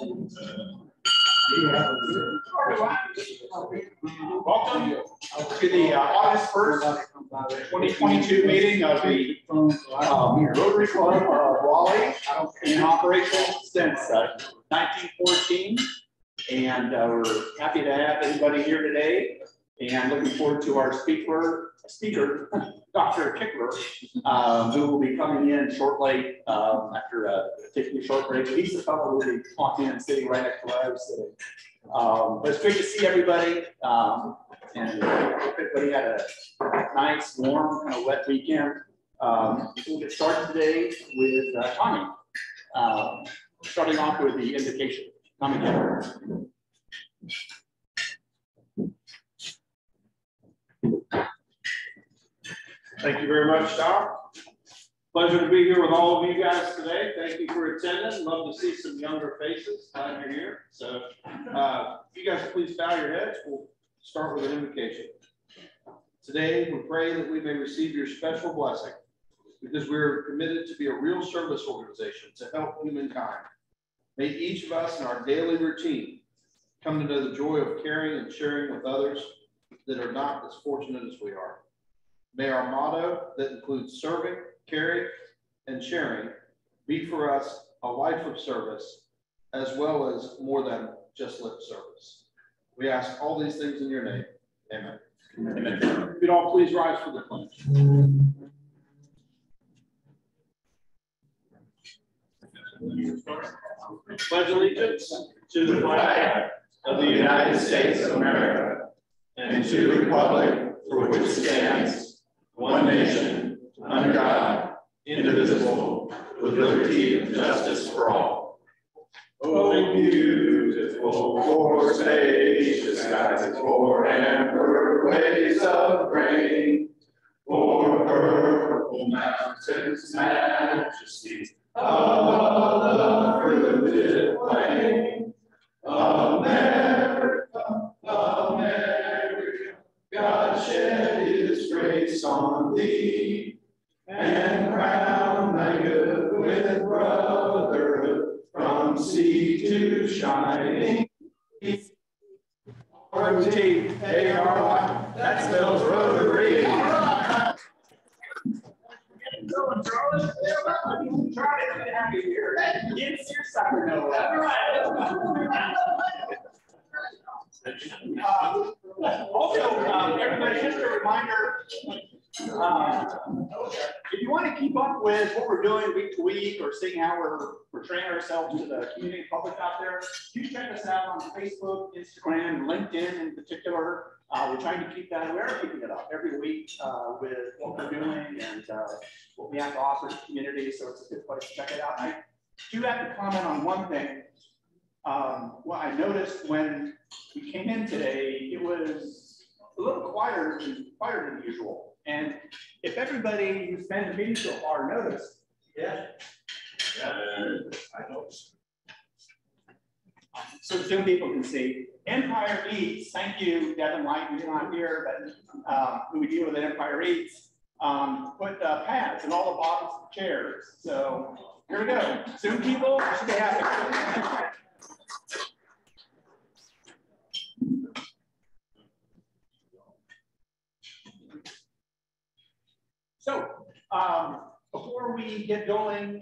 Welcome to the August 1st, 2022 meeting of the Rotary Club of Raleigh, in operation since 1914. And we're happy to have everybody here today, and looking forward to our speaker, Dr. Kickler, who will be coming in shortly after taking a short break. He's the fellow who will be talking and sitting right next to where I was sitting. But it's great to see everybody, and hope everybody had a nice, warm, kind of wet weekend. We'll get started today with Tommy, starting off with the invocation. Tommy. Thank you very much, Doc. Pleasure to be here with all of you guys today. Thank you for attending. Love to see some younger faces. Glad you're here. So if you guys please bow your heads, we'll start with an invocation. Today, we pray that we may receive your special blessing because we're committed to be a real service organization to help humankind. May each of us in our daily routine come to know the joy of caring and sharing with others that are not as fortunate as we are. May our motto that includes serving, caring, and sharing be for us a life of service, as well as more than just lip service. We ask all these things in your name. Amen. Amen. If you'd all please rise for the pledge. Pledge allegiance to the flag of the United States of America and to the republic for which it stands, one nation, under God, indivisible, with liberty and justice for all. Oh, beautiful for spacious skies, for amber waves of grain, for purple mountains' majesty, of the fruited plain. America, America, God shed his grace on thee, and crown thy good with brotherhood from sea to shining. R-O-T-A-R-Y, that spells Rotary. Also, everybody, just a reminder, if you want to keep up with what we're doing week to week, or seeing how we're training ourselves to the community public out there, you check us out on Facebook, Instagram, LinkedIn in particular. We're trying to keep that. We are keeping it up every week with what we're doing and what we have to offer to the community. So it's a good place to check it out. I do have to comment on one thing. What I noticed when we came in today, it was a little quieter than usual. And if everybody who's been to the meeting so far noticed, yeah, I noticed. So Zoom people can see. Empire Eats. Thank you, Devin Light, who's not here, but who we deal with at Empire Eats. Put pads in all the bottoms of the chairs. So here we go. Zoom people should be happy. So before we get going,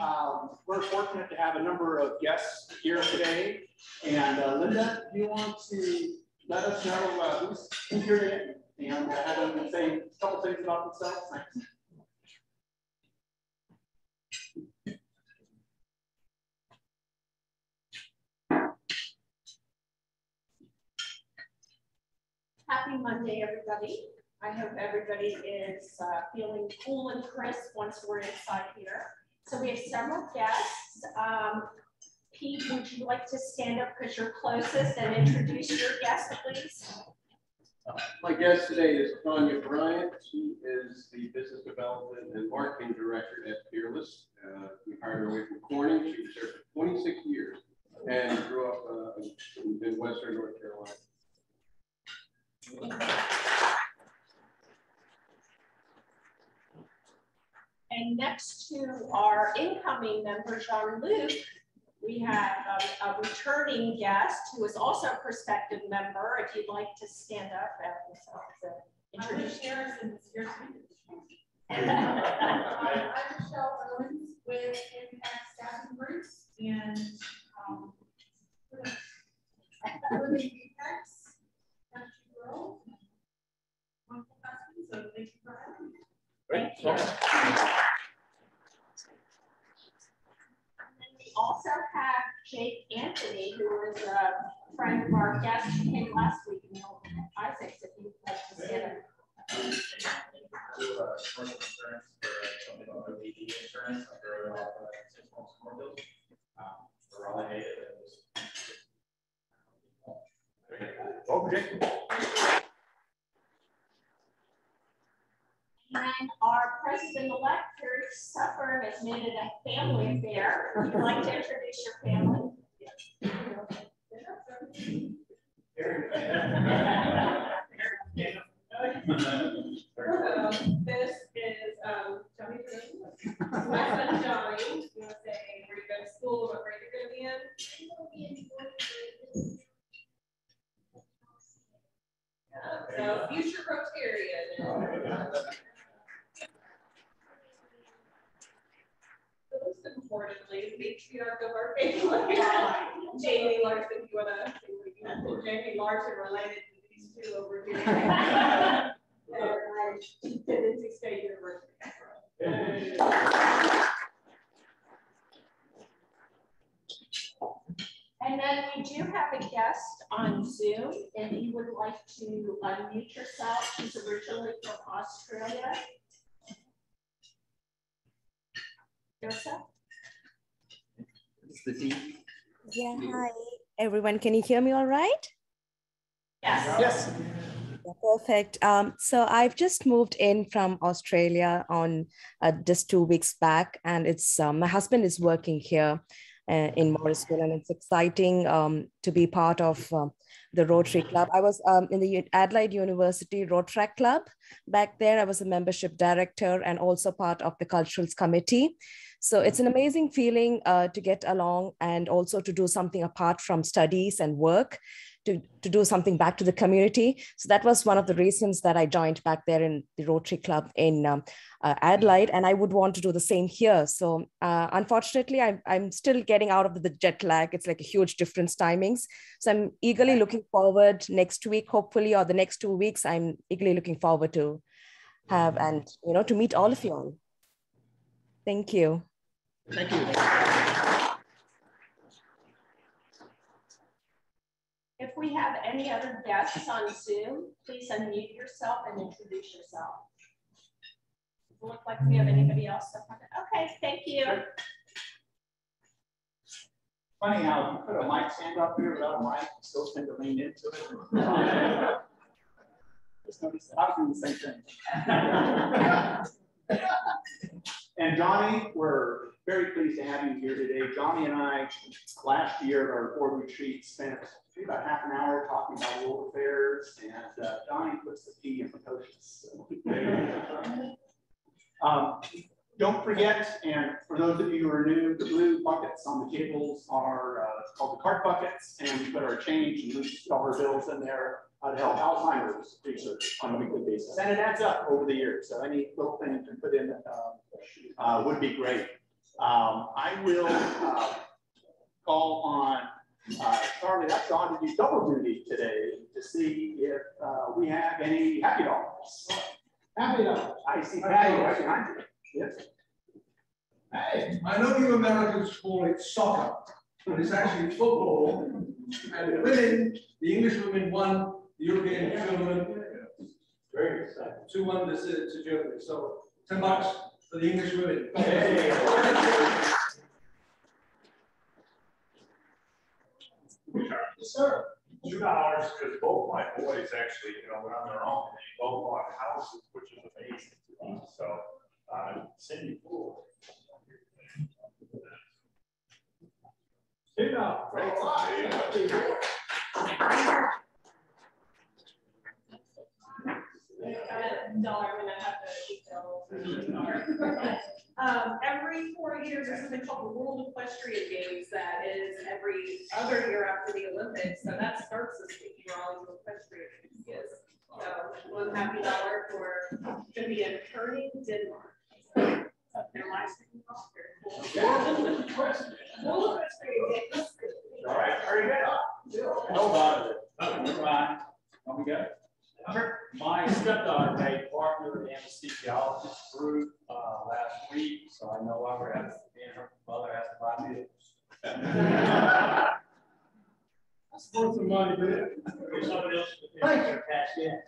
we're fortunate to have a number of guests here today. And Linda, do you want to let us know who's here today and have them say a couple things about themselves? Thanks. Happy Monday, everybody. I hope everybody is feeling cool and crisp once we're inside here. So we have several guests. Pete, would you like to stand up because you're closest and introduce your guest, please? My guest today is Tanya Bryant. She is the Business Development and Marketing Director at Fearless. We hired her away from Corning. She was there for 26 years and grew up in Western North Carolina. And next to our incoming member, Jean-Luc, We have a returning guest who is also a prospective member. If you'd like to stand up and introduce Harrison is here too. I'm Michelle Owens with Impact Staffing Groups and living Apex, country girl. Wonderful husband, so thank you for having me. Thank you. And we also have Jake Anthony, who is a friend of our guest who came last week. Isaac, if you'd like to stand up. Commercial insurance for something called OPD insurance under 6 months more bills. For Raleigh. And our president-elect, Terry Suffer, has made it a family affair. Would you like to introduce your family? This is Johnny. My son Johnny. You want to say where you go to school, what grade you're going to be in? So future Rotarian. Most importantly, matriarch of our family, Jamie Larson. You want to say Jamie Larson related to these two over here? And Tennessee State University. And then we do have a guest on Zoom, and you would like to unmute yourself. She's originally from Australia. Joseph? Yeah, hi, everyone. Can you hear me all right? Yes. Yes. Yeah, perfect. So I've just moved in from Australia on just 2 weeks back, and it's my husband is working here in Morrisville, and it's exciting to be part of the Rotary Club. I was in the Adelaide University Rotary Club. Back there, I was a membership director and also part of the Culturals Committee. So it's an amazing feeling to get along and also to do something apart from studies and work, to do something back to the community. So that was one of the reasons that I joined back there in the Rotary Club in Adelaide, and I would want to do the same here. So unfortunately, I'm still getting out of the jet lag. It's like a huge difference timings. So I'm eagerly looking forward next week, hopefully, or the next 2 weeks, I'm eagerly looking forward to have and, to meet all of you all. Thank you. Thank you. If we have any other guests on Zoom, please unmute yourself and introduce yourself. Doesn't look like we have anybody else. Okay, thank you. Funny how you put a mic stand up here without a mic, you still tend to lean into it. Just noticed that. I was doing the same thing. And Johnny, we're very pleased to have you here today. Johnny and I, last year at our board retreat, spent about half an hour talking about world affairs, and Johnny puts the P in precocious. Don't forget, and for those of you who are new, the blue buckets on the tables are called the cart buckets, and we put our change and loose dollar bills in there to help Alzheimer's research on a weekly basis. And it adds up over the years, so any little thing you can put in would be great. I will call on Charlie, that's on to do double duty today to see if we have any happy dollars. Happy dollars. I see Patty right behind you. Yes. Hey, I know you Americans call it soccer, but it's actually football. And the women, the English women won, the European gentlemen. Very exciting. 2-1 to Germany. So $10 for the English women. Hey. Yes, sir. $2 because both my boys actually, went on their own. They both bought houses, which is amazing to us. So, Cindy, cool. $2. Great. $1, I'm gonna have to detail. Every 4 years. years, there's something called the World Equestrian Games that is every other year after the Olympics. So that starts this week, Raleigh's Equestrian Games. So $1 happy dollar for to be in Kearney, Denmark. So their live stream is very cool. World Equestrian Games. All right, very good. How about it? Right. Are we good? My stepdaughter made partner in the anesthesiologist group last week, so I no longer have to be in her mother has to buy meals. That's worth some money, dude. Somebody else to pay their cash gas.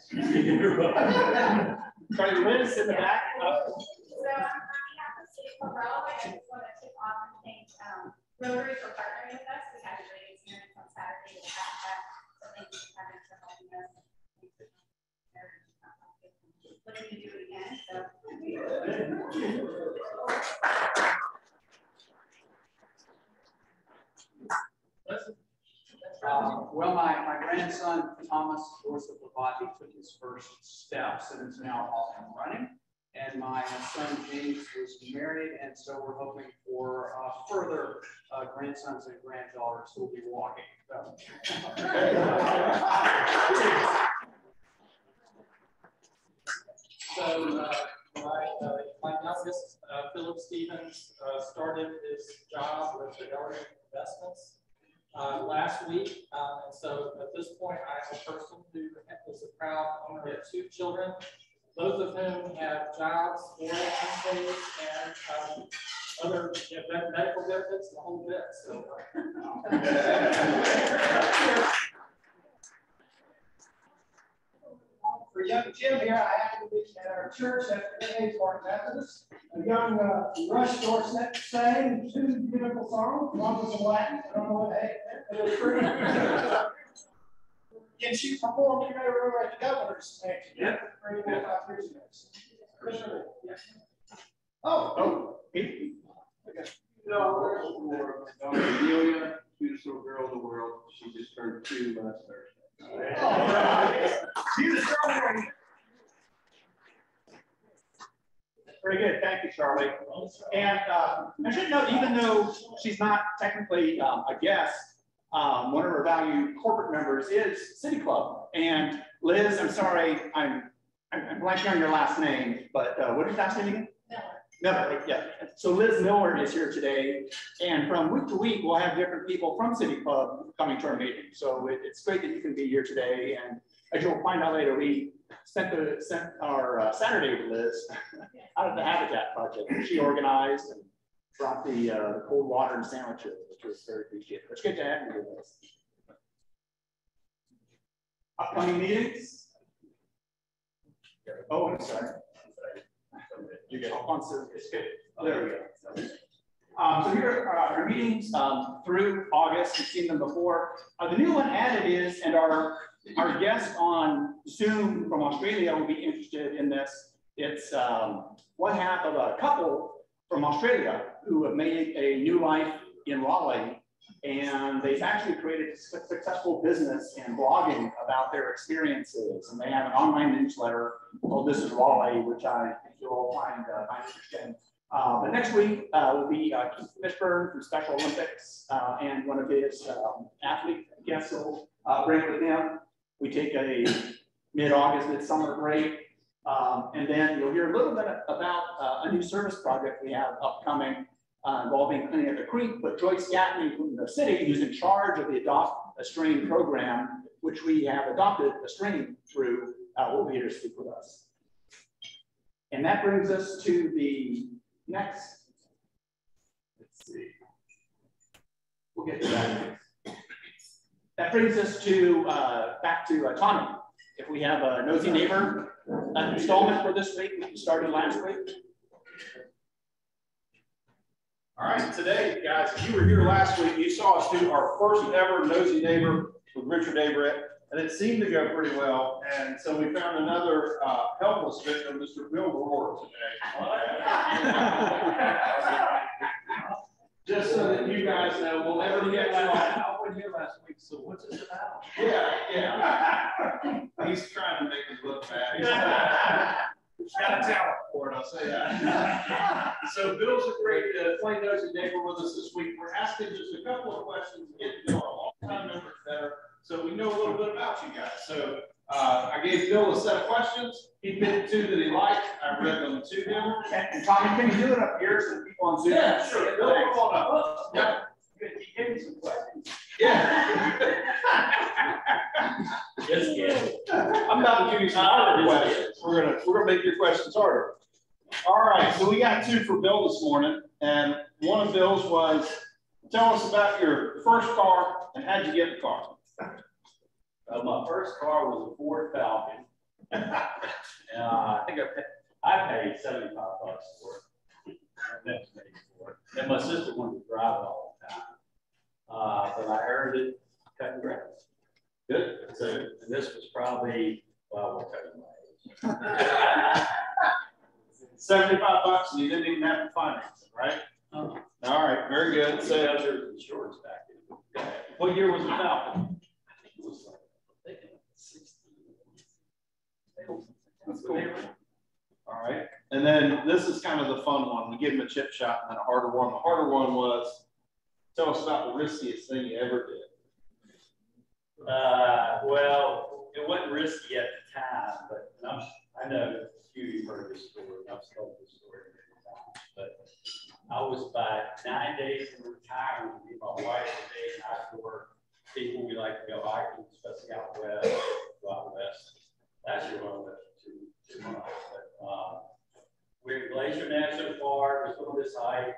Sorry, Liz in the back. So on behalf of City of Raleigh, I just want to kick off and thank Rotary for partnering with us. We had a great experience on Saturday with that. So thank you, Kevin, for helping us. Looking to do it again. So. Well, my grandson, Thomas Dorsey took his first steps and is now off and running. And my son, James, was married. And so we're hoping for further grandsons and granddaughters who will be walking. So my youngest, Philip Stevens, started his job with the government investments last week. And so at this point, I'm a person who is a proud owner of 2 children, both of whom have jobs, 401ks, and other medical benefits, and the whole bit. So. For young Jim here, I happen to be at our church at the Park Methodist. A young Rush Dorset sang 2 beautiful songs. One was in Latin. I don't know what the heck it was pretty. And she performed, you may remember, at the governor's next year. 3 or 5 years ago. Oh, Okay. Amelia, cutest little girl in the world. She just turned 2 last Thursday. Very good, thank you, Charlie. And I should note, even though she's not technically a guest, one of our valued corporate members is City Club. And Liz, I'm sorry, I'm blanking on your last name, but what is your last name again? Miller, yeah. So Liz Miller is here today, and from week to week, we'll have different people from City Club coming to our meeting. So it's great that you can be here today. And as you'll find out later, we sent our Saturday with Liz out of the Habitat Project. She organized and brought the cold water and sandwiches, which was very appreciated. It's good to have you with us. Upcoming meetings. Oh, I'm sorry. You get on it's good. Oh, there we go. So here are our meetings through August. You've seen them before. The new one added is, and our guest on Zoom from Australia will be interested in this. It's one half of a couple from Australia who have made a new life in Raleigh, and they've actually created a successful business and blogging about their experiences. And they have an online newsletter called This is Raleigh, which I think you'll all find interesting. But next week will be Keith Fishburne from Special Olympics and one of his athlete guests will bring with him. We take a mid-August, mid-summer break. And then you'll hear a little bit about a new service project we have upcoming involving cleaning up the creek, but Joyce Gatney from the city, who's in charge of the Adopt a Stream program, which we have adopted a stream through, will be here to speak with us. And that brings us to the next, let's see, we'll get to that. That brings us to, back to Tawny. If we have a nosy neighbor installment for this week, we started last week. All right, today, guys, if you were here last week, you saw us do our first ever nosy neighbor with Richard Averett, and it seemed to go pretty well. And so we found another helpless victim, Mr. Bill Rohr, today. Just so that you guys know, we'll never get you on. I wasn't here last week, so what's this about? Yeah. He's trying to make us look bad. He's got a talent for it, I'll say that. So Bill's agreed to play Nosy Neighbor with us this week. We're asking just a couple of questions to get to know our longtime members better, so we know a little bit about you guys. So I gave Bill a set of questions. He picked two that he liked. I read them to him. And Tommy, can you do it up here so people on Zoom? Yeah, sure. Bill, come on up. Yeah. Give me some questions. Yeah. Just kidding. I'm about to give you some harder questions. We're gonna make your questions harder. All right, so we got two for Bill this morning, and one of Bill's was, tell us about your first car and how'd you get the car? My first car was a Ford Falcon. I think I paid $75 for it. And my sister wanted to drive it all the time. But I earned it cutting grass. Good. So, and this was probably, well, we'll tell you my age. $75 and you didn't even have to finance it, right? All right, very good. So insurance back then. What year was the Falcon? It was like, I think 60. That's cool. All right. And then this is kind of the fun one. We give him a chip shot and then a harder one. The harder one was, tell us about the riskiest thing you ever did. Well, it wasn't risky at the time, but I know you've heard this story. I've told this story many times. But I was about 9 days in retirement. Me and my wife were dating outdoor people. We like to go hiking, especially out west. Last year, I went to 2 months. But we're in Glacier National Park. It was on this hike.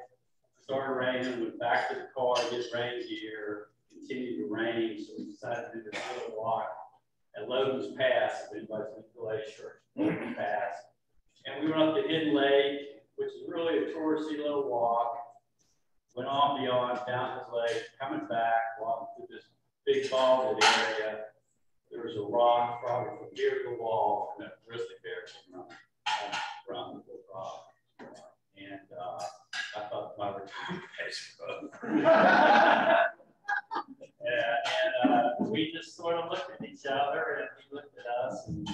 Started raining. Went back to the car to get rain gear. Continued to rain, so we decided to do this little walk at Logan's Pass. If anybody's been to Glacier, Logan's Pass. And we went up to Hidden Lake, which is really a touristy little walk. Went on beyond down this lake, coming back, walking through this big bald area. There was a rock probably from here to the wall, and a grizzly bear came around the rock. And I thought my retirement case was and we just sort of looked at each other, and he looked at us, and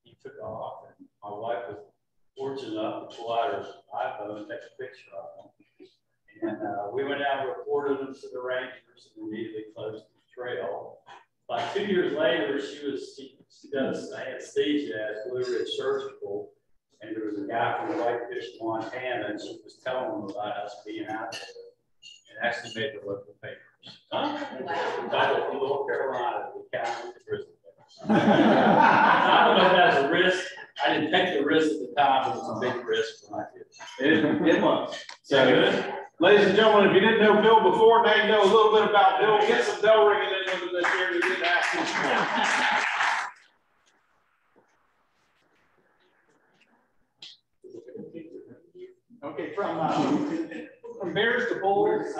he took off. And my wife was fortunate enough to pull out her iPhone and take a picture of him. And we went out and reported them to the rangers and immediately closed the trail. About 2 years later, she does anesthesia at Blue Ridge Surgical, and there was a guy from Whitefish, Montana, and she was telling him about us being out there, and actually made the local paper. Huh? Wow. From North Carolina, the county with the grizzly bears. I don't know if that's a risk. I didn't take the risk at the time. It was a big risk when I did. It was. So good. Ladies and gentlemen, if you didn't know Bill before, now you know a little bit about Bill. Get some bell ringing in with this year. We did ask Okay, from Bears to Bulls,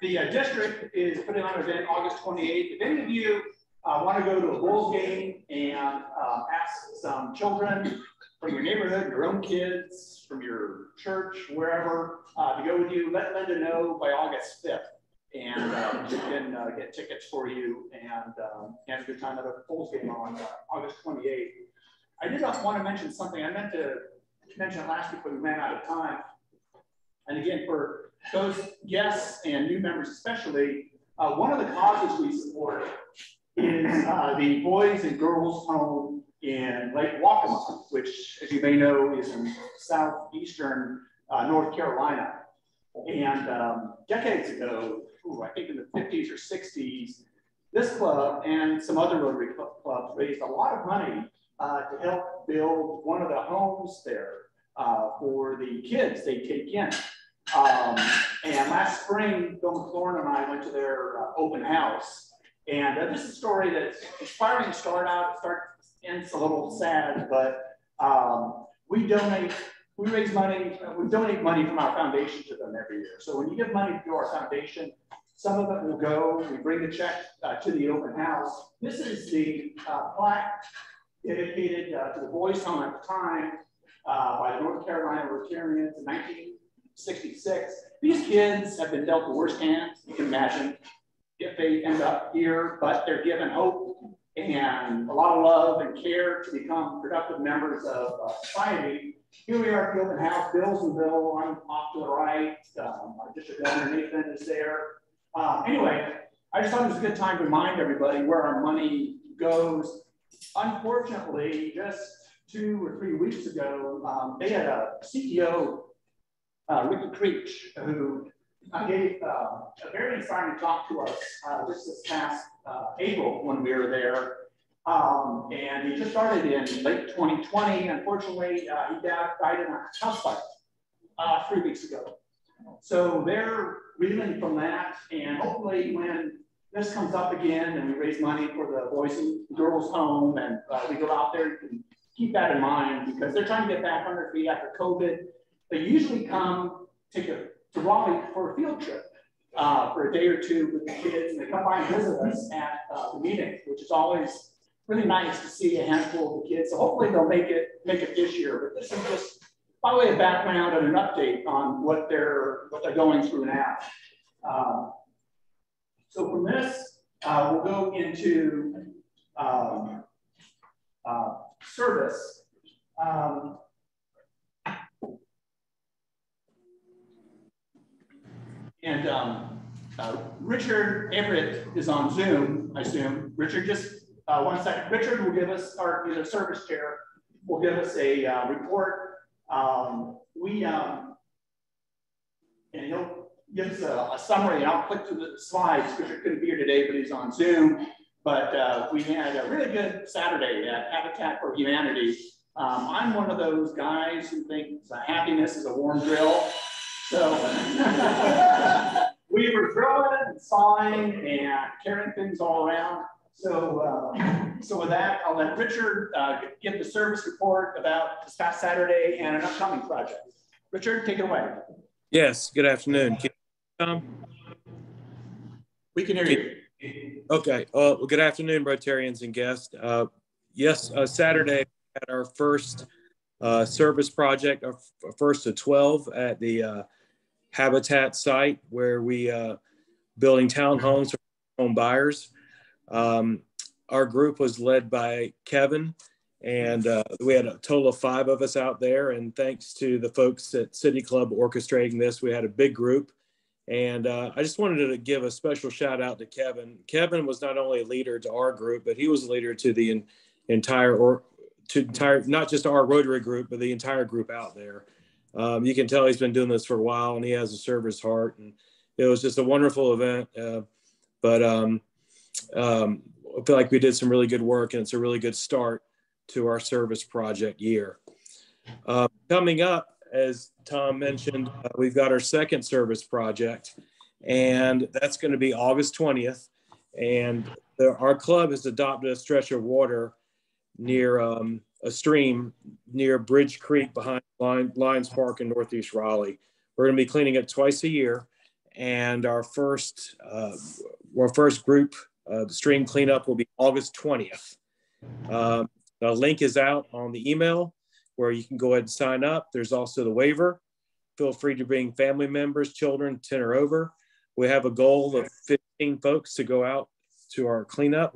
the district is putting on an event August 28th. If any of you want to go to a Bulls game and ask some children from your neighborhood, your own kids, from your church, wherever, to go with you, let Linda know by August 5th. And she can get tickets for you and have a good time at a Bulls game on August 28th. I did want to mention something. I meant to mention it last week, but we ran out of time. And again, for those guests and new members especially, one of the causes we support is the Boys and Girls Home in Lake Waccamaw, which, as you may know, is in southeastern North Carolina. And decades ago, I think in the 50s or 60s, this club and some other Rotary clubs raised a lot of money to help build one of the homes there for the kids they take in. And last spring, Bill McLaurin and I went to their open house. And this is a story that's inspiring to start out. It's a little sad, but we raise money, we donate money from our foundation to them every year. So when you give money to our foundation, some of it will go, we bring the check to the open house. This is the plaque dedicated to the boys' home at the time by the North Carolina Rotarians in 1966. These kids have been dealt the worst hands you can imagine if they end up here, but they're given hope and a lot of love and care to become productive members of society. Here we are at the open house, Billsonville. I'm off to the right. Our district governor Nathan is there. Anyway, I just thought it was a good time to remind everybody where our money goes. Unfortunately, just 2 or 3 weeks ago, they had a CEO, Ricky Creech, who gave a very inspiring talk to us just this past April when we were there. And he just started in late 2020. Unfortunately, he died in a house fire 3 weeks ago. So they're reeling from that, and hopefully when this comes up again and we raise money for the Boys and Girls Home and we go out there, you can keep that in mind because they're trying to get back on their feet after COVID. They usually come to Raleigh for a field trip for a day or two with the kids, and they come by and visit us at the meeting, which is always really nice to see a handful of the kids. So hopefully they'll make it this year. But this is just by way of background and an update on what they're going through now. So from this, we'll go into service. Richard Everett is on Zoom, I assume. Richard, just 1 second. Richard will give us, our service chair, will give us a report. And he'll give us a summary, and I'll click through the slides. Richard couldn't be here today, but he's on Zoom. But we had a really good Saturday at Habitat for Humanity. I'm one of those guys who thinks happiness is a warm grill. So we were drilling and sawing and carrying things all around. So, so with that, I'll let Richard give the service report about this past Saturday and an upcoming project. Richard, take it away. Yes, good afternoon. We can hear you. Okay, well, good afternoon, Rotarians and guests. Yes, Saturday we had our first service project, our first of 12 at the Habitat site where we building townhomes for home buyers. Our group was led by Kevin, and we had a total of 5 of us out there. And thanks to the folks at City Club orchestrating this, we had a big group. And I just wanted to give a special shout out to Kevin. Kevin was not only a leader to our group, but he was a leader to the entire, not just our Rotary group, but the entire group out there. You can tell he's been doing this for a while, and he has a service heart. And it was just a wonderful event. I feel like we did some really good work, and it's a really good start to our service project year. Coming up, as Tom mentioned, we've got our second service project, and that's going to be August 20th. And our club has adopted a stretch of water near a stream near Bridge Creek behind Lions Park in Northeast Raleigh. We're going to be cleaning it twice a year, and our first group, the stream cleanup, will be August 20th. The link is out on the email where you can go ahead and sign up. There's also the waiver. Feel free to bring family members, children 10 or over. We have a goal of 15 folks to go out to our cleanup.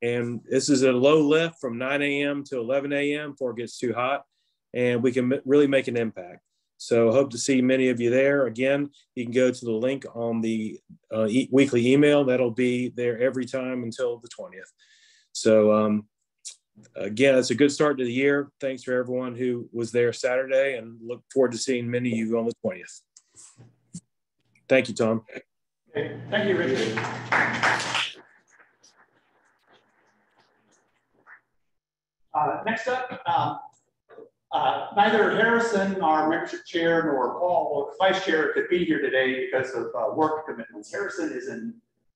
And this is a low lift from 9 a.m. to 11 a.m. before it gets too hot. And we can really make an impact. So I hope to see many of you there. Again, you can go to the link on the weekly email. That'll be there every time until the 20th. So again, it's a good start to the year. Thanks for everyone who was there Saturday, and look forward to seeing many of you on the 20th. Thank you, Tom. Okay. Thank you, Richard. Next up, neither Harrison, our membership chair, nor Paul, vice chair, could be here today because of work commitments. Harrison is in,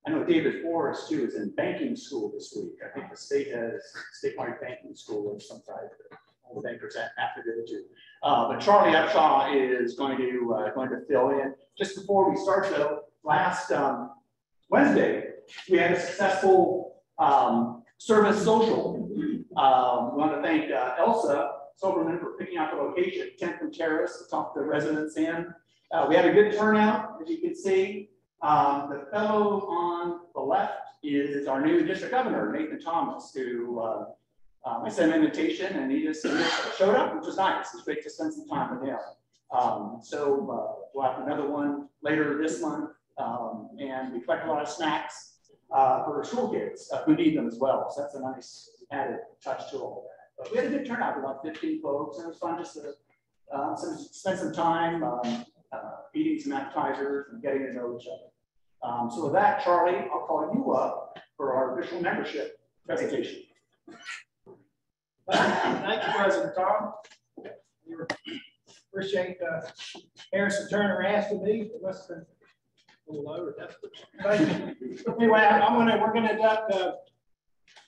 I know David Forrest too is in banking school this week. I think the state has statewide banking school of some type. All the bankers have to go to. But Charlie Upshaw is going to fill in. Just before we start though, last Wednesday we had a successful service social. We want to thank Elsa Silverman for picking out the location, 10th and Terrace, to talk to the residents in. We had a good turnout, as you can see. The fellow on the left is our new district governor, Nathan Thomas, who I sent an invitation and he just showed up, which was nice. It's great to spend some time with him. We'll have another one later this month, and we collect a lot of snacks for school kids who need them as well. So that's a nice added touch to all of that. But we had a good turnout, about 15 folks, and it was fun just to spend some time eating some appetizers and getting to know each other. So with that, Charlie, I'll call you up for our official membership presentation. Thank you, President Tom. Appreciate Harrison Turner asking me. It must have been a little over. Thank you. Anyway, we're gonna induct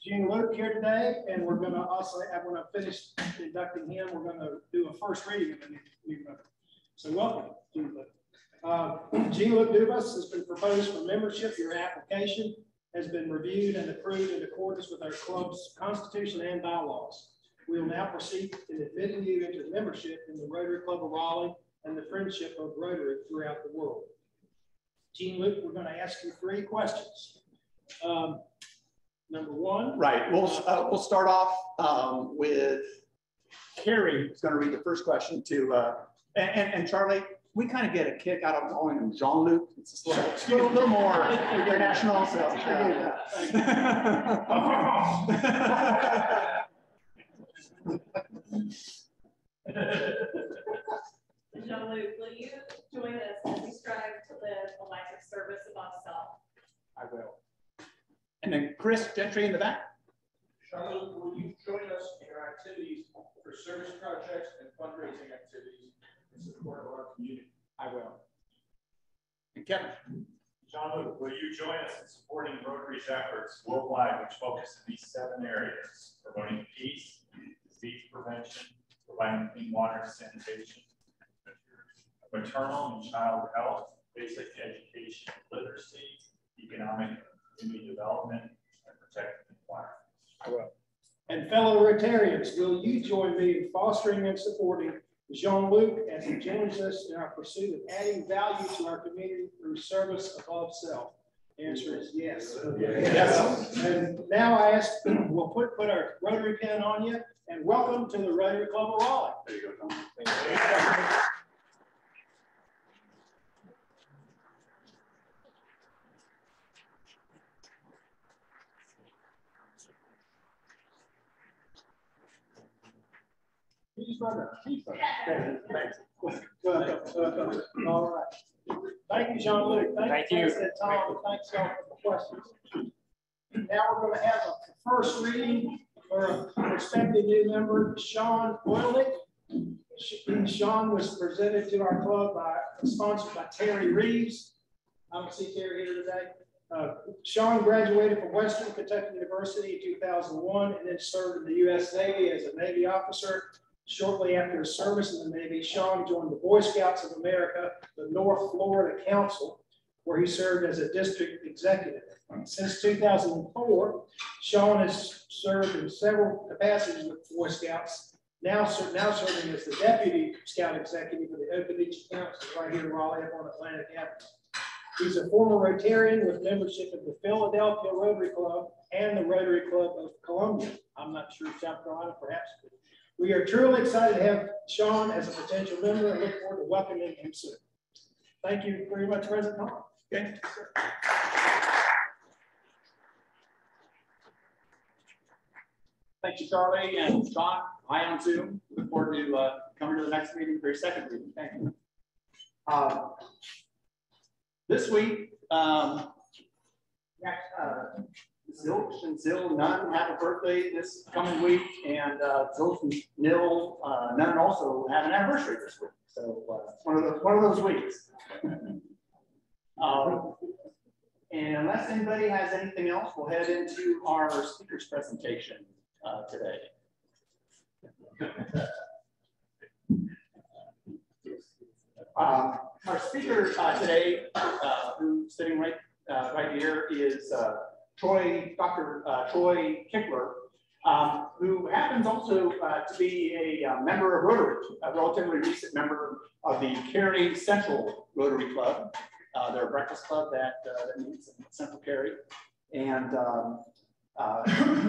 Gene Luke here today, and we're gonna also, when I finish inducting him, we're gonna do a first reading of the new member. So welcome, Gene Luke. Gene Luke Dubas has been proposed for membership. Your application has been reviewed and approved in accordance with our club's constitution and bylaws. We will now proceed in admitting you into membership in the Rotary Club of Raleigh and the Friendship of Rotary throughout the world. Gene Luke, we're going to ask you 3 questions. Number 1. Right. We'll start off with Carrie, who's going to read the first question to, and Charlie, we kind of get a kick out of calling him Jean-Luc. It's a little more international. So. Jean-Luc, will you join us as we strive to live a life of service above self? I will. And then Chris Gentry in the back. Jean-Luc, will you join us in our activities for service projects and fundraising activities in support of our community? I will. And Kevin. Jean-Luc, will you join us in supporting Rotary's efforts worldwide, which focus in these 7 areas: promoting peace, disease prevention, providing clean water and sanitation, maternal and child health, basic education and literacy, economic and community development, and protecting the environment? I will. And fellow Rotarians, will you join me in fostering and supporting Jean-Luc as he joins us in our pursuit of adding value to our community through service above self? The answer is yes. Yes. And now I ask, we'll put our Rotary pin on you, and welcome to the Rotary Club of Raleigh. There you go, Tom. All right. Thank you, Jean-Luc. Thank you, Tom. Thanks y'all for the questions. Now we're going to have a first reading for a prospective new member, Sean Boylnick. Sean was presented to our club sponsored by Terry Reeves. I don't see Terry here today. Sean graduated from Western Kentucky University in 2001 and then served in the U.S. Navy as a Navy officer. Shortly after his service in the Navy, Sean joined the Boy Scouts of America, the North Florida Council, where he served as a district executive. Since 2004, Sean has served in several capacities with Boy Scouts, now serving as the Deputy Scout Executive for the Open Beach Council right here in Raleigh up on Atlantic Avenue. He's a former Rotarian with membership of the Philadelphia Rotary Club and the Rotary Club of Columbia. I'm not sure, South Carolina, perhaps. We are truly excited to have Sean as a potential member and look forward to welcoming him soon. Thank you very much, President Tom. Okay. Thank you, Charlie and Sean. I on Zoom. Look forward to coming to the next meeting for your second meeting. Thank you. This week, Zilch and Zil Nunn have a birthday this coming week, and Zilch and Nil Nunn also have an anniversary this week. So it's one of those weeks. And unless anybody has anything else, we'll head into our speaker's presentation today. Our speaker today, who's sitting right here, is Dr. Troy Kickler, who happens also to be a member of Rotary, a relatively recent member of the Cary Central Rotary Club. They're a breakfast club that meets in Central Cary. And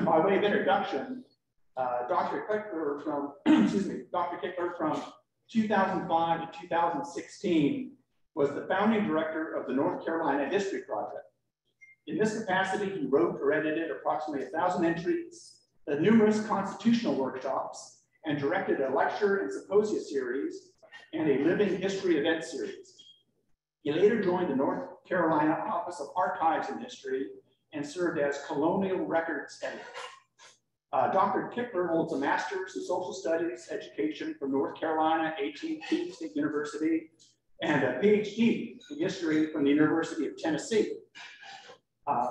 by way of introduction, Dr. Kickler from, Dr. Kickler from 2005 to 2016 was the founding director of the North Carolina History Project. In this capacity, he wrote or edited approximately 1,000 entries, the numerous constitutional workshops, and directed a lecture and symposia series and a living history event series. He later joined the North Carolina Office of Archives and History and served as colonial records editor. Dr. Kickler holds a master's in social studies education from North Carolina A&T State University and a PhD in history from the University of Tennessee.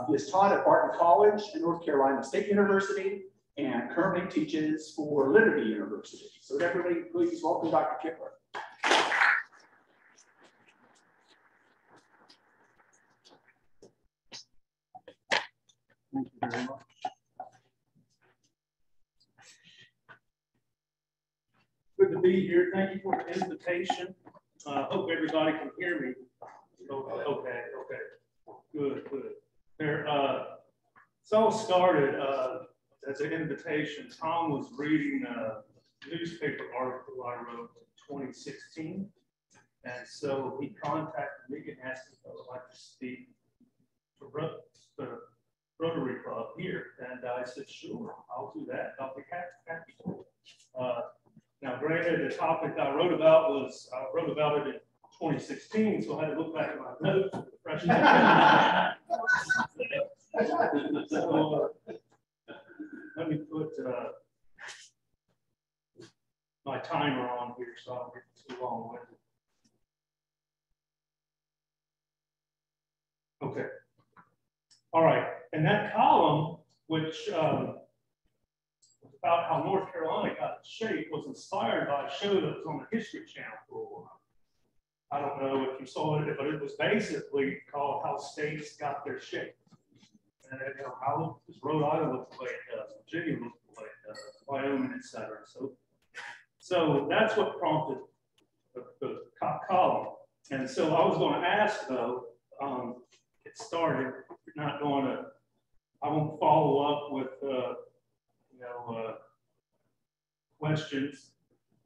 He is taught at Barton College and North Carolina State University and currently teaches for Liberty University. So everybody, please welcome Dr. Kickler. Thank you very much. Good to be here. Thank you for the invitation. Hope everybody can hear me. Okay. Good. There, it's all started as an invitation. Tom was reading a newspaper article I wrote in 2016. And so he contacted me and asked if I would like to speak to the Rotary Club here. And I said, sure, I'll do that. I'll be happy to. Now, granted, the topic I wrote about it in 2016, so I had to look back at my notes. So, let me put my timer on here so I don't get too long-winded. Okay. All right. And that column, which was about how North Carolina got its shape, was inspired by a show that was on the History Channel for a while. I don't know if you saw it, but it was basically called How States Got Their Shape. And you know, how does Rhode Island look the way it does, Virginia looks the way it does, Wyoming, et cetera. So that's what prompted the column. And so I was going to ask, though, get started. You're not going to, I won't follow up with, questions.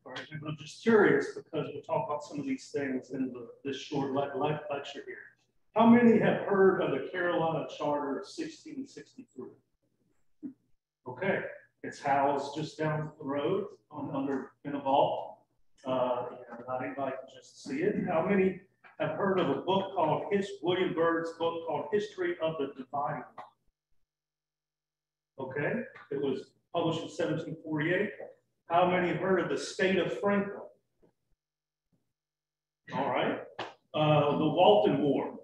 I'm just curious because we'll talk about some of these things in this short lecture here. How many have heard of the Carolina Charter of 1663? Okay, it's housed just down the road in a vault. Not anybody can just see it. How many have heard of a book called William Byrd's book called History of the Dividing Line? Okay, it was published in 1748. How many have heard of the State of Franklin? All right, the Walton War.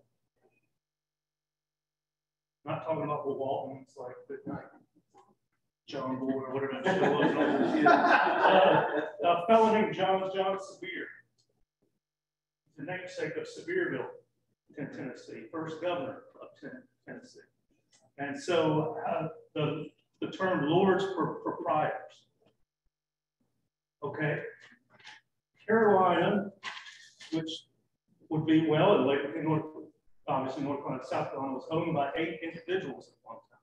Not talking about the Waltons like Good Night, John Bull or whatever that show was. A fellow named John Sevier. The namesake of Sevierville, Tennessee, first governor of Tennessee. And so the term Lords Proprietors. Okay. Carolina, which would be well, obviously North Carolina, South Carolina, was owned by 8 individuals at one time.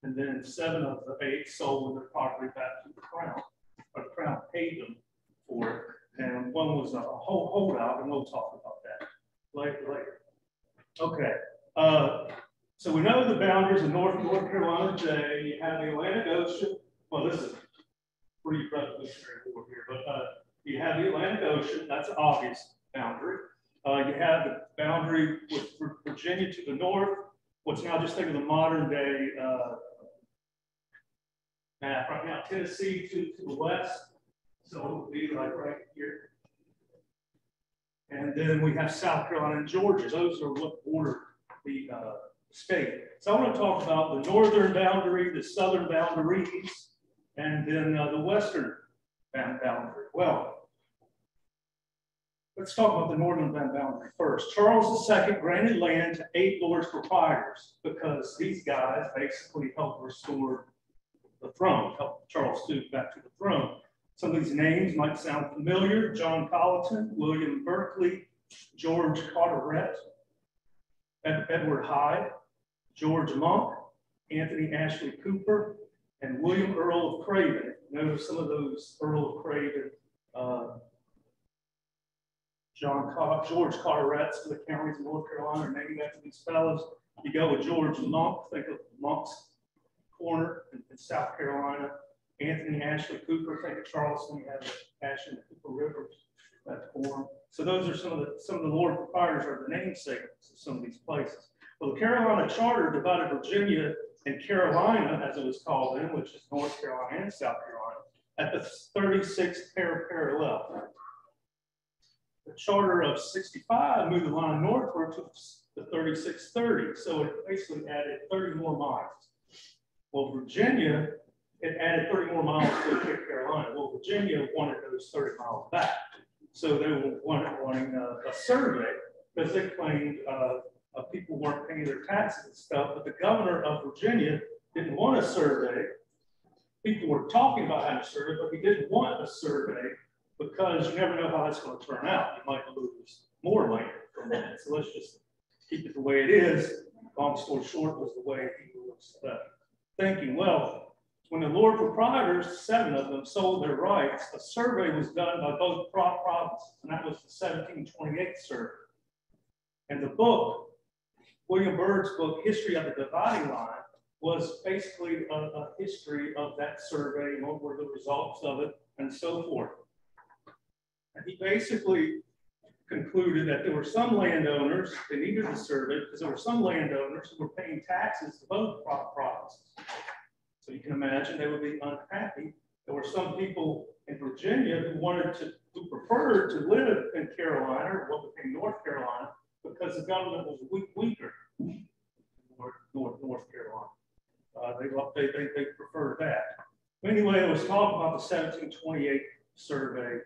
And then 7 of the 8 sold their property back to the Crown, or the Crown paid them for it. And one was a holdout, and we'll talk about that later. Okay. So we know the boundaries of North Carolina today. You have the Atlantic Ocean. Well, this is pretty revolutionary war here, but you have the Atlantic Ocean. That's an obvious boundary. You have the boundary with Virginia to the north. What's now, just think of the modern day map right now, Tennessee to the west. So it would be like right here. And then we have South Carolina and Georgia. Those are what border the state. So I want to talk about the northern boundary, the southern boundaries, and then the western boundary. Well, let's talk about the northern boundary first. Charles II granted land to 8 Lords Proprietors because these guys basically helped restore the throne, helped Charles II back to the throne. Some of these names might sound familiar: John Colleton, William Berkeley, George Carteret, Edward Hyde, George Monk, Anthony Ashley Cooper, and William Earl of Craven. Notice some of those Earl of Craven, George Carretts for the counties of North Carolina are named after these fellows. You go with George Monk, think of Monk's Corner in South Carolina. Anthony Ashley Cooper, think of Charleston, you have the Ashley and the Cooper Rivers, that form. So those are some of the Lord proprietors are the namesakes of some of these places. Well, the Carolina Charter divided Virginia and Carolina, as it was called then, which is North Carolina and South Carolina, at the 36th parallel. The Charter of 65 moved the line northward to the 3630, so it basically added 30 more miles. Well, Virginia, it added 30 more miles to Carolina. Well, Virginia wanted those 30 miles back. So they were wanting a survey because they claimed people weren't paying their taxes and stuff, but the governor of Virginia didn't want a survey. People were talking about having a survey, but he didn't want a survey because you never know how that's going to turn out. You might lose more land from that. So let's just keep it the way it is. Long story short was the way he was thinking. Well, when the Lord proprietors, 7 of them, sold their rights, a survey was done by both provinces, and that was the 1728 survey. And the book, William Byrd's book, History of the Dividing Line, was basically a history of that survey and what were the results of it and so forth. And he basically concluded that there were some landowners that needed a survey because there were some landowners who were paying taxes to both provinces. So you can imagine they would be unhappy. There were some people in Virginia who preferred to live in Carolina, or what became North Carolina, because the government was weaker in North Carolina. They preferred that. But anyway, it was talk about the 1728 survey.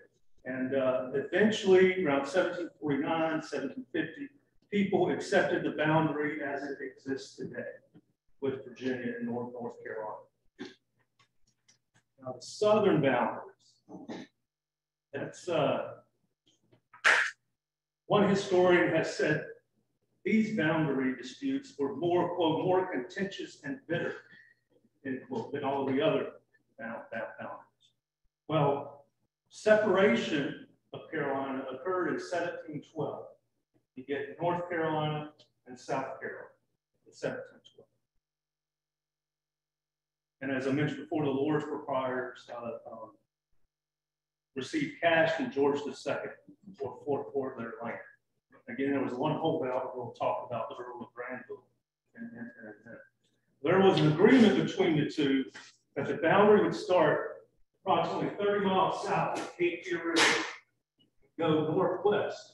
And eventually, around 1749, 1750, people accepted the boundary as it exists today with Virginia and North Carolina. Now, the southern boundaries. That's one historian has said these boundary disputes were more, quote, more contentious and bitter, end quote, than all of the other boundaries. Well, separation of Carolina occurred in 1712. You get North Carolina and South Carolina in 1712. And as I mentioned before, the Lord's proprietors received cash from George II for their land. Again, there was one holdout we'll talk about, the Earl of Granville. There was an agreement between the two that the boundary would start approximately 30 miles south of Cape Fear River, go northwest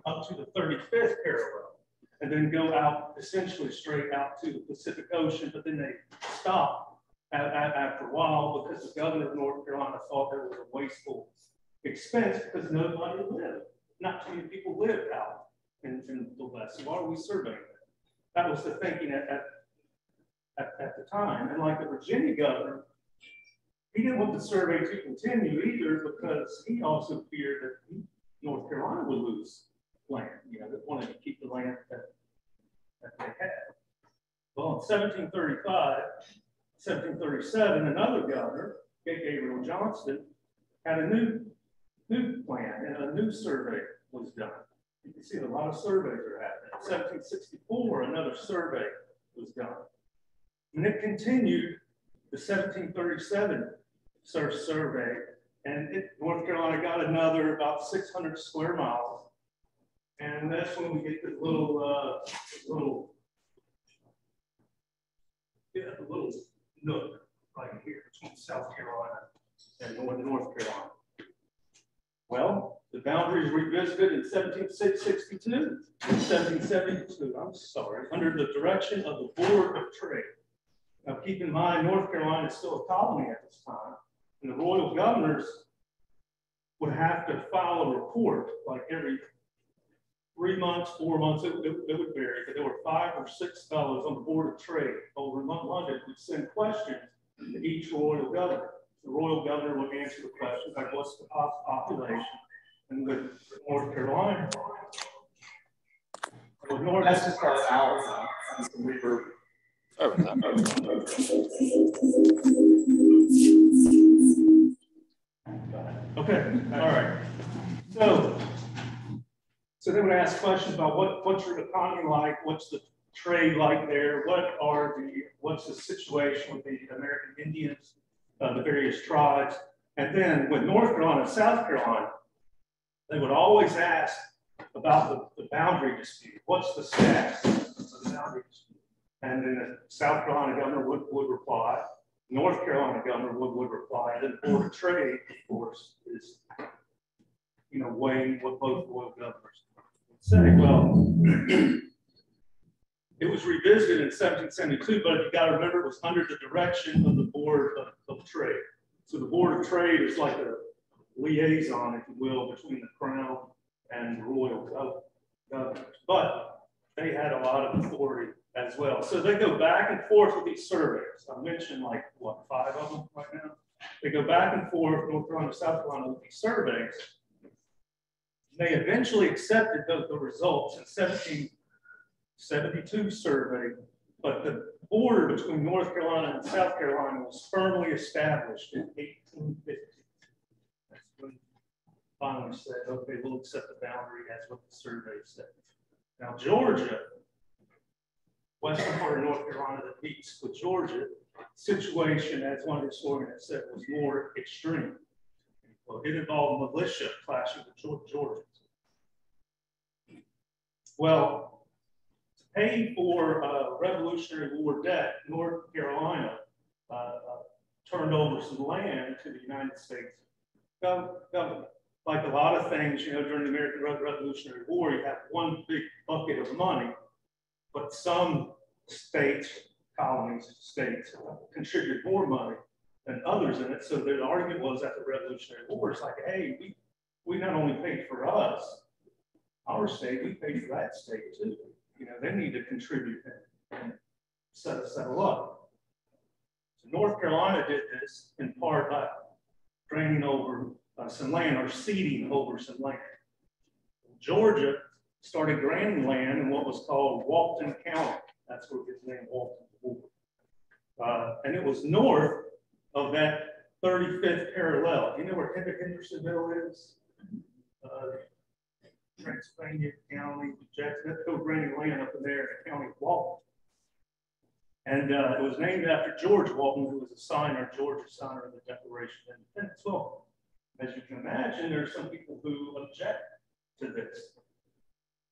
up to the 35th parallel, and then go out essentially straight out to the Pacific Ocean, but then they stopped after a while because the governor of North Carolina thought there was a wasteful expense because nobody lived. Not too many people lived out in the West. So why are we surveying that? That was the thinking at the time. And like the Virginia governor, he didn't want the survey to continue either because he also feared that North Carolina would lose land. You know, they wanted to keep the land that they had. Well, in 1735, 1737, another governor, Gabriel Johnston, had a new plan and a new survey was done. You can see a lot of surveys are happening. In 1764, another survey was done. And it continued the 1737 survey, and North Carolina got another about 600 square miles. And that's when we get the little nook right here between South Carolina and North Carolina. Well, the boundaries revisited in 1772, I'm sorry, under the direction of the Board of Trade. Now, keep in mind, North Carolina is still a colony at this time, and the royal governors would have to file a report like every 3 months, 4 months, it would vary, but there were 5 or 6 fellows on the Board of Trade over in London who would send questions to each royal governor. The royal governor would answer the questions like what's the population, and with North Carolina. That's just our hours. We were Sorry about that. Okay, all right. So they would ask questions about what's your economy like, what's the trade like there, what's the situation with the American Indians, the various tribes, and then with North Carolina and South Carolina, they would always ask about the boundary dispute. What's the status of the boundary dispute? And then the South Carolina governor would reply. North Carolina governor would reply. And then the Board of Trade, of course, is weighing what both governors would say. Well, it was revisited in 1772, but you got to remember it was under the direction of the Board of Trade. So the Board of Trade is like a liaison, if you will, between the Crown and the royal governors. But they had a lot of authority as well. So they go back and forth with these surveys. I mentioned like, what, 5 of them right now? They go back and forth, North Carolina, South Carolina, with these surveys. They eventually accepted the results in 1772 survey, but the border between North Carolina and South Carolina was firmly established in 1850. That's when finally said, okay, we'll accept the boundary as what the survey said. Now, Georgia, western part of North Carolina that meets with Georgia, situation, as one historian has said, was more extreme. Well, it involved militia clashing with Georgians. Well, to pay for Revolutionary War debt, North Carolina turned over some land to the United States government. Like a lot of things, during the American Revolutionary War, you have one big bucket of money, but some states, colonies, states contributed more money than others in it. So the argument was after the Revolutionary War, it's like, hey, we not only paid for us, our state, we paid for that state too. They need to contribute and settle up. So North Carolina did this in part by draining over some land or ceding over some land. Georgia started granting land in what was called Walton County. That's where it gets named Walton. And it was north of that 35th parallel. You know where Hendersonville is? Transylvania County, Jackson, that's granting land up in there in the county of Walton. And it was named after George Walton, who was a signer, Georgia signer of the Declaration of Independence. Well, as you can imagine, there are some people who object to this.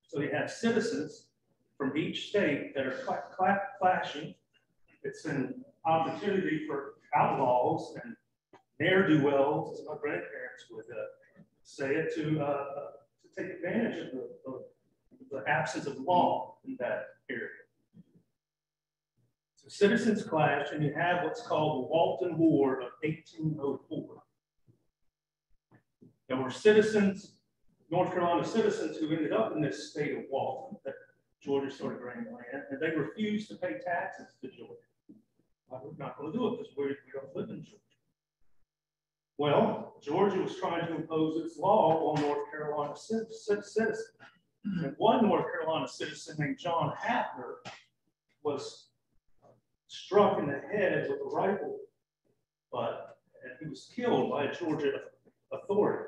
So you have citizens from each state that are clashing. It's an opportunity for outlaws and ne'er-do-wells, as my grandparents would say it, to take advantage of the absence of law in that area. So citizens clash, and you have what's called the Walton War of 1804. There were citizens, North Carolina citizens, who ended up in this state of Walton that Georgia started granting land, and they refused to pay taxes to Georgia. We're not going to do it because we don't live in Georgia. Well, Georgia was trying to impose its law on North Carolina citizens. And one North Carolina citizen named John Hafner was struck in the head with a rifle butt, and he was killed by a Georgia authority.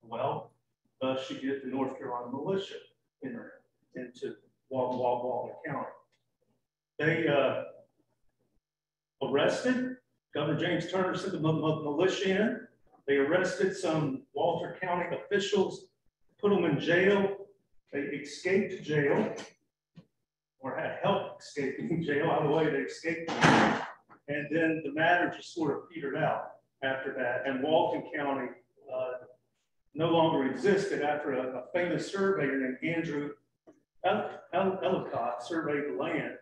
Well, thus you get the North Carolina militia into Walton County. They arrested Governor James Turner, sent the militia in. They arrested some Walton County officials, put them in jail. They escaped jail, or had help escaping jail. Either way, they escaped jail. And then the matter just sort of petered out after that. And Walton County no longer existed after a famous surveyor named Andrew Ellicott surveyed the land.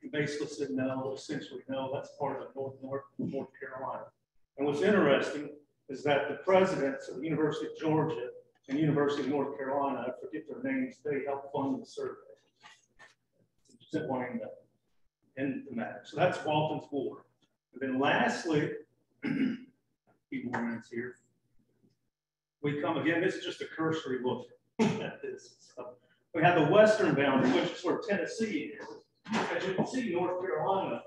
He basically said, no, essentially, no, that's part of North Carolina. And what's interesting is that the presidents of the University of Georgia and University of North Carolina, I forget their names, they helped fund the survey. Just wanting to end the matter. So that's Walton's War. And then lastly, few more minutes here. We come again, this is just a cursory look at this. So we have the western boundary, which is where Tennessee is. as you can see, North Carolina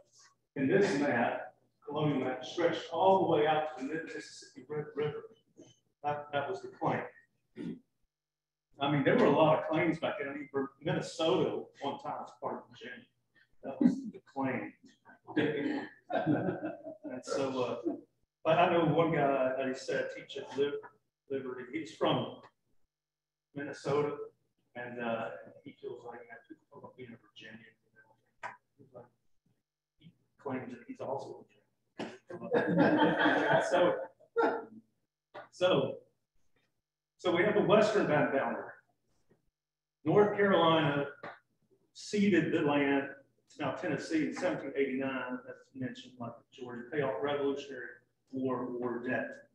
in this map, colonial map, stretched all the way out to the mid-Mississippi River. That was the claim. I mean, there were a lot of claims back then. I mean, for Minnesota, one time was part of Virginia. That was the claim. And so, but I know one guy that he said teach at Liberty. He's from Minnesota, and he feels like people being a Virginian. He claims that he's also a Virginian. So we have the western boundary. North Carolina ceded the land. It's now Tennessee in 1789, as mentioned by George, to pay off Revolutionary War debt.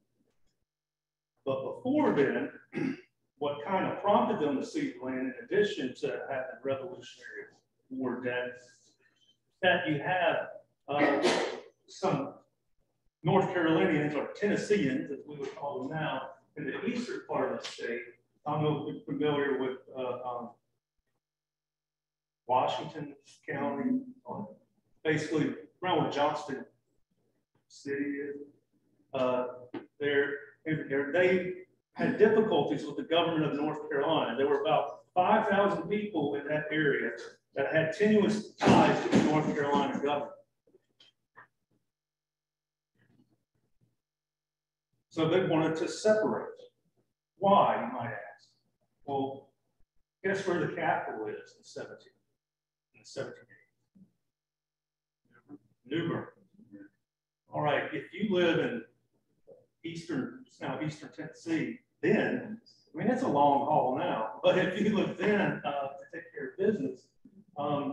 But before then, what kind of prompted them to cede the land, in addition to having Revolutionary War debt, that you have some North Carolinians, or Tennesseans, as we would call them now, in the eastern part of the state. I don't know if you're familiar with Washington County, basically around where Johnston City is. They had difficulties with the government of North Carolina. There were about 5,000 people in that area that had tenuous ties to the North Carolina government. So they wanted to separate. Why, you might ask? Well, guess where the capital is in the 1780s? New Bern. All right, if you live in eastern Tennessee, then, I mean, it's a long haul now, but if you live then to take care of business,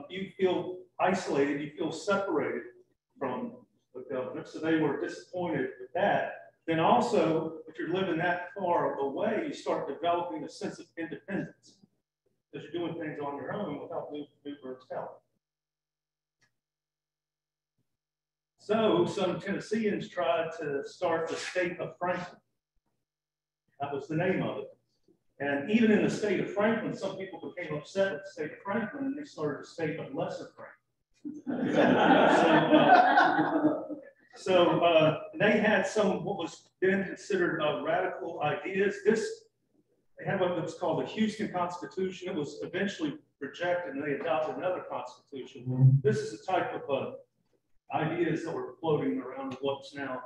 you feel isolated, you feel separated from the government. So they were disappointed with that. Then also, if you're living that far away, you start developing a sense of independence because you're doing things on your own without New Bern's help. So some Tennesseans tried to start the state of Franklin. That was the name of it. And even in the state of Franklin, some people became upset with the state of Franklin and they started the state of Lesser Franklin. So they had some what was then considered radical ideas. They had what was called the Houston Constitution. It was eventually rejected and they adopted another constitution. This is the type of ideas that were floating around what's now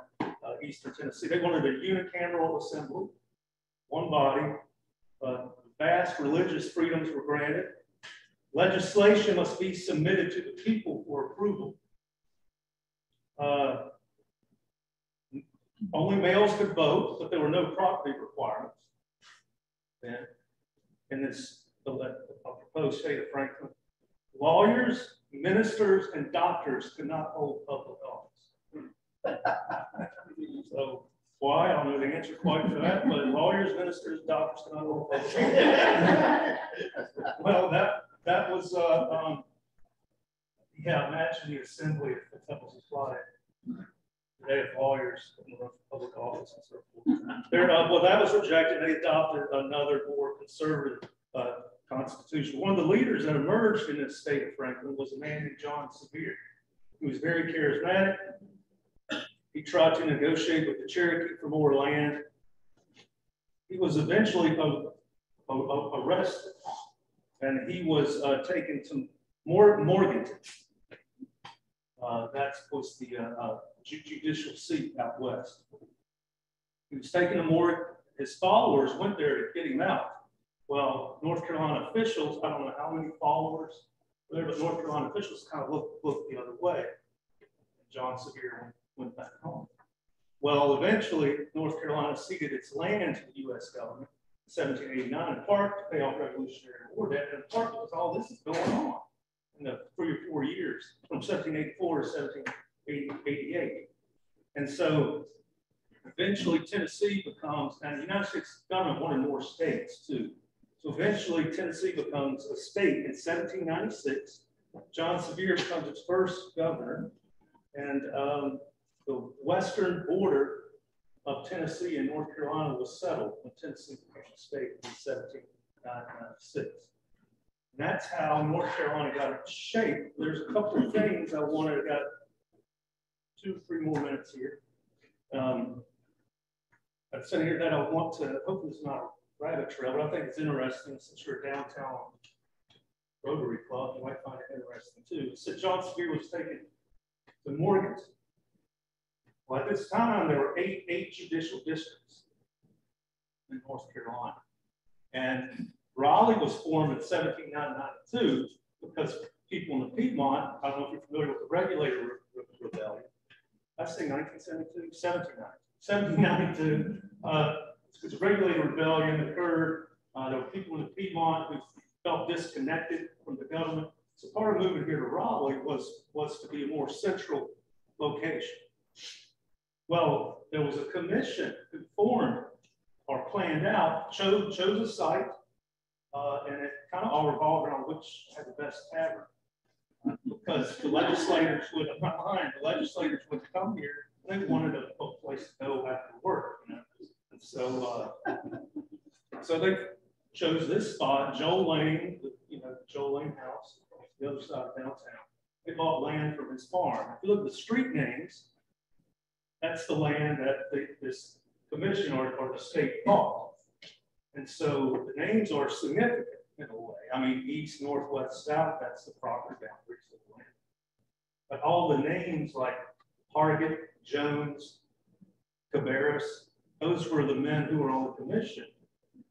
eastern Tennessee. They wanted a unicameral assembly, one body, vast religious freedoms were granted. Legislation must be submitted to the people for approval. Only males could vote, but there were no property requirements then in this proposed state of Franklin. Lawyers, ministers, and doctors could not hold public office. So why? I don't know the answer quite to that, but lawyers, ministers, doctors could not hold public office. Well, that was, yeah, imagine the assembly if that was a slide. They have lawyers in the public office and so forth. Well, that was rejected. They adopted another more conservative constitution. One of the leaders that emerged in this state of Franklin was a man named John Sevier, who was very charismatic. He tried to negotiate with the Cherokee for more land. He was eventually arrested, and he was taken to Morganton. That was the judicial seat out west. He was taken to Morganton. His followers went there to get him out. Well, North Carolina officials, I don't know how many followers there, but North Carolina officials kind of looked the other way. John Sevier went back home. Well, eventually, North Carolina ceded its land to the U.S. government in 1789, in part to pay off Revolutionary War debt, and in part because all this is going on in the 3 or 4 years from 1784 to 1788. And so eventually Tennessee becomes, and the United States government wanted more states too. So eventually Tennessee becomes a state in 1796. John Sevier becomes its first governor, and the western border of Tennessee and North Carolina was settled when Tennessee became a state in 1796. And that's how North Carolina got its shape. There's a couple of things I wanted. I got 2 or 3 more minutes here. I've said here that I want to, hopefully it's not a rabbit trail, but I think it's interesting since you're a downtown Rotary Club, you might find it interesting too. So John Sevier was taken to Morganton. Well, at this time, there were eight judicial districts in North Carolina. And Raleigh was formed in 1792 because people in the Piedmont, I don't know if you're familiar with the Regulator Rebellion. I say 1972, 1792. Because the Regulator Rebellion occurred. There were people in the Piedmont who felt disconnected from the government. So part of moving here to Raleigh was to be a more central location. Well, there was a commission who formed or planned out, chose a site, and it kind of all revolved around which had the best tavern. Because the legislators would come here, and they wanted a place to go after work, you know. And so they chose this spot, Joel Lane, Joel Lane House, the other side of downtown. They bought land from his farm. If you look at the street names, that's the land that this commission or the state bought. And so the names are significant in a way. I mean, east, north, west, south, that's the proper boundaries of the land. But all the names like Hargett, Jones, Cabarrus, those were the men who were on the commission.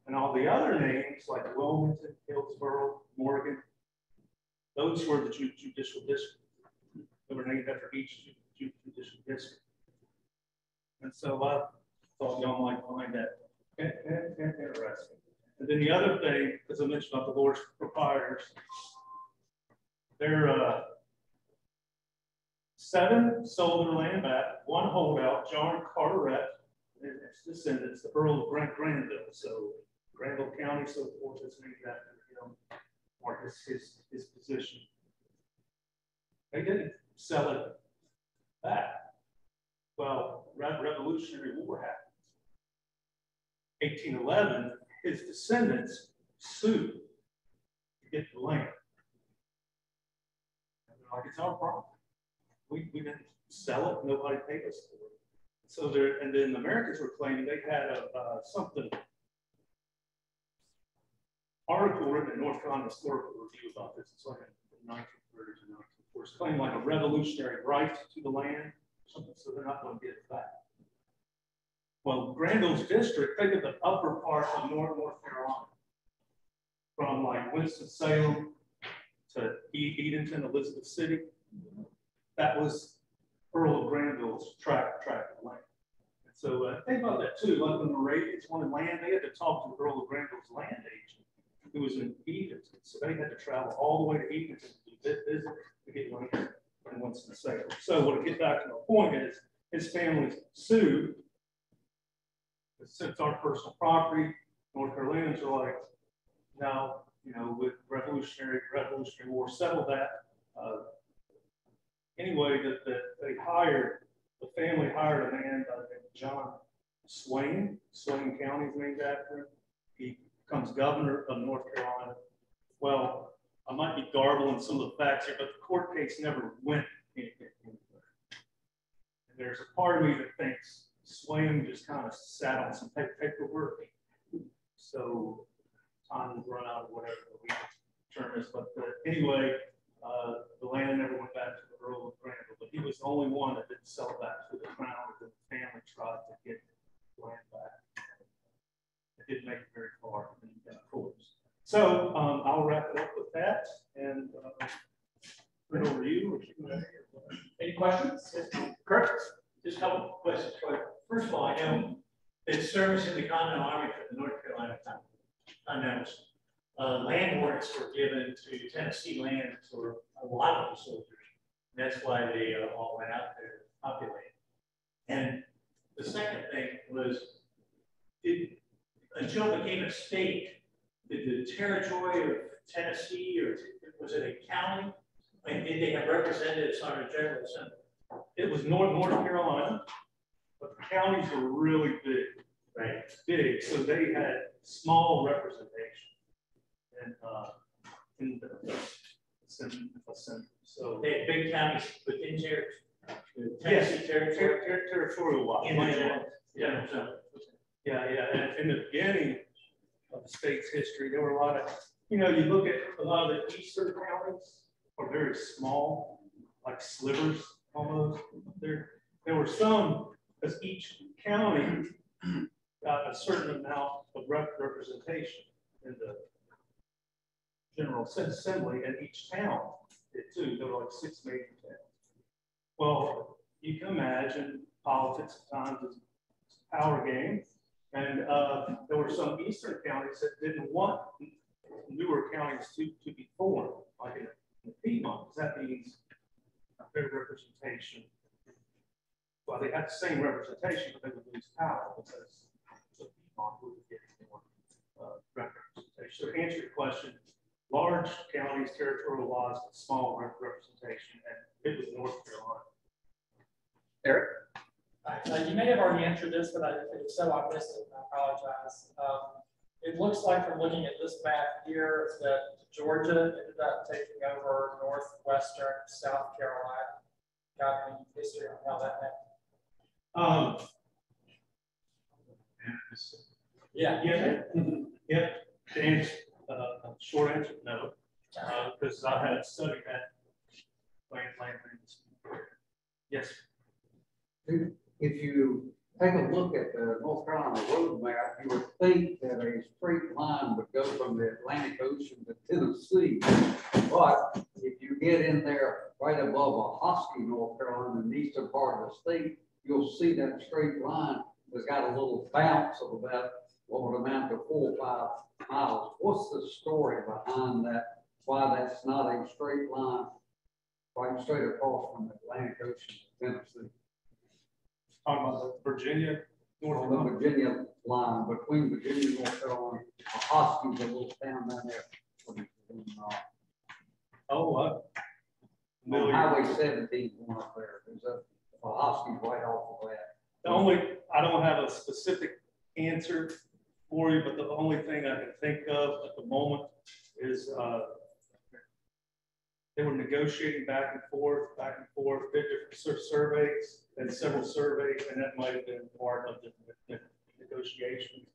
And all the other names like Wilmington, Hillsborough, Morgan, those were the judicial districts. They were named after each judicial district. And so I thought y'all might find that interesting. And then the other thing, as I mentioned about the Lord's proprietors, there are 7 sold their land back, 1 holdout, John Carteret, and his descendants, the Earl of Granville. So Granville County, so forth, is named after him, or his position. They didn't sell it back. Well, Revolutionary War happened. 1811, his descendants sued to get the land. And they're like, it's our property. We didn't sell it. Nobody paid us for it. So there, and then the Americans were claiming they had something article written in North Carolina Historical Review about this. It's like in the 1930s and 1940s, claiming like a revolutionary right to the land, something, so they're not going to get it back. Well, Granville's district, think of the upper part of North Carolina, from like Winston-Salem to Edenton, Elizabeth City. That was Earl of Granville's tract of land. And so think about that too. Like when the Moravians wanted land, they had to talk to the Earl of Granville's land agent, who was in Edenton. So they had to travel all the way to Edenton to visit to get land in Winston-Salem. So what I get back to my point is, his family sued. Since our personal property, North Carolinians are like, no, with Revolutionary War settled that. Anyway, that they hired, the family hired a man by the name of John Swain. Swain County is named after him. He becomes governor of North Carolina. Well, I might be garbling some of the facts here, but the court case never went anywhere. And there's a part of me that thinks Swain just kind of sat on some paperwork. So time will run out of whatever the legal term is. But anyway, the land never went back to the Earl of Granville, but he was the only one that didn't sell it back to the crown, or the family tried to get the land back. It didn't make it very far in the courts. So I'll wrap it up with that and turn it over to you. Any questions? Kurt? Just a couple of questions. First of all, I know that service in the Continental Army for the North Carolina Continentals, land warrants were given to Tennessee land for a lot of the soldiers. That's why they all went out there to populate. And the second thing was, until it became a state, did the territory of Tennessee, or was it a county? And did they have representatives on the General Assembly? It was North Carolina, but the counties were really big, right? Big, so they had small representation. in the center. So they have big counties within territory. Yes, territorial wise. Yeah, and in the beginning of the state's history, there were a lot of, you look at a lot of the eastern counties are very small, like slivers almost. There were some, because each county got a certain amount of representation in the General Assembly, and each town did too. There were like 6 major towns. Well, you can imagine politics at times is a power game, and there were some eastern counties that didn't want newer counties to be formed, like in the Piedmont, because that means their representation. Well, they had the same representation, but they would lose power because the Piedmont would get more representation. So to answer your question, large counties, territorial wise, but small representation, and it was North Carolina. Eric? You may have already answered this, but if so, I missed it, and I apologize. It looks like from looking at this map here that Georgia ended up taking over northwestern South Carolina. Got any history on how that happened? Yeah. And short answer, no, because I had studied that land. Yes. If you take a look at the North Carolina road map, you would think that a straight line would go from the Atlantic Ocean to Tennessee. But if you get in there right above Ahoskie, North Carolina, in the eastern part of the state, you'll see that straight line has got a little bounce of about what would amount to 4 or 5 miles. What's the story behind that? Why that's not a straight line right straight across from the Atlantic Ocean to Tennessee? Talking about Virginia, North the Virginia line between Virginia and North Carolina. Ahoskie, a little town down there. On Highway 17 going up there. There's a Ahoskie right off of that. I don't have a specific answer for you, but the only thing I can think of at the moment is they were negotiating back and forth, did different surveys and several surveys, and that might have been part of the negotiations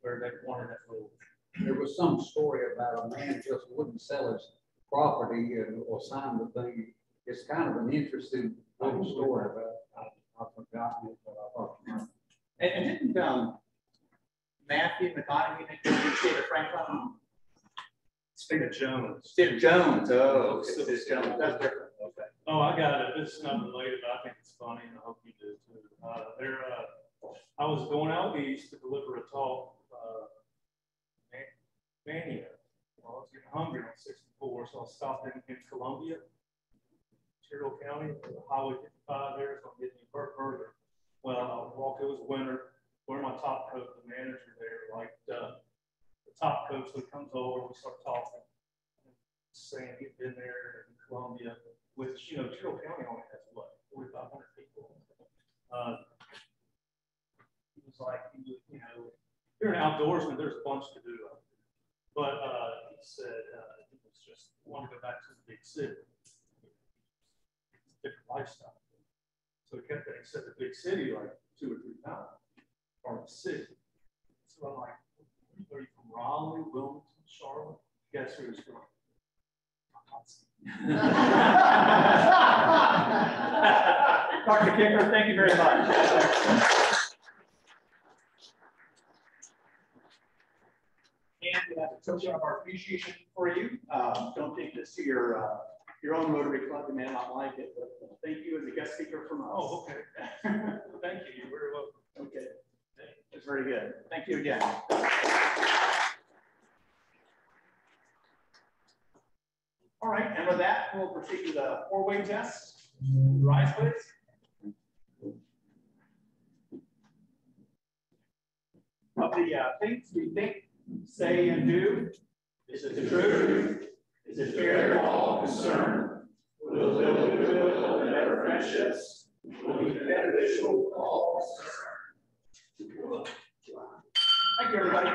where they wanted that rule. There was some story about a man just wouldn't sell his property or sign the thing. It's kind of an interesting little story, but I've forgotten it, but I thought. And didn't Matthew McConaughey negotiate a Franklin? State Jones. State Jones. Oh, okay. That's different. Okay. Oh, I got it. It's not related. I think it's funny, and I hope you do too. I was going out east to deliver a talk. Mania. Well, I was getting hungry on 64, so I stopped in Columbia, Tyrrell County, Highway 55 there, so I'm getting a burger. Well, I walked, it was winter, wearing my top coat, the manager there, like the top coat, so he comes over, we start talking, saying he'd been there in Columbia, which, Tyrrell County only has what, 4,500 people. He was like, you're an outdoorsman, there's a bunch to do up there. But he said he was just wanted to go back to the big city. Different lifestyle. So he kept getting said the big city like 2 or 3 times, or the city. So I'm like, are you from Raleigh, Wilmington, Charlotte? Guess who he's from? Dr. Kickler, thank you very much. And we have a token of our appreciation for you. Don't take this to your own Rotary Club. You may not like it, but thank you as a guest speaker from us. Oh, okay. Thank you. You're very welcome. Okay. That's very good. Thank you again. All right, and with that, we'll proceed to the 4-way test. Rise, please. Of the things we think, say, and do, is it the truth? Is it fair to all concerned? Will it build goodwill and better friendships? Will it be beneficial to all concerned? Thank you, everybody.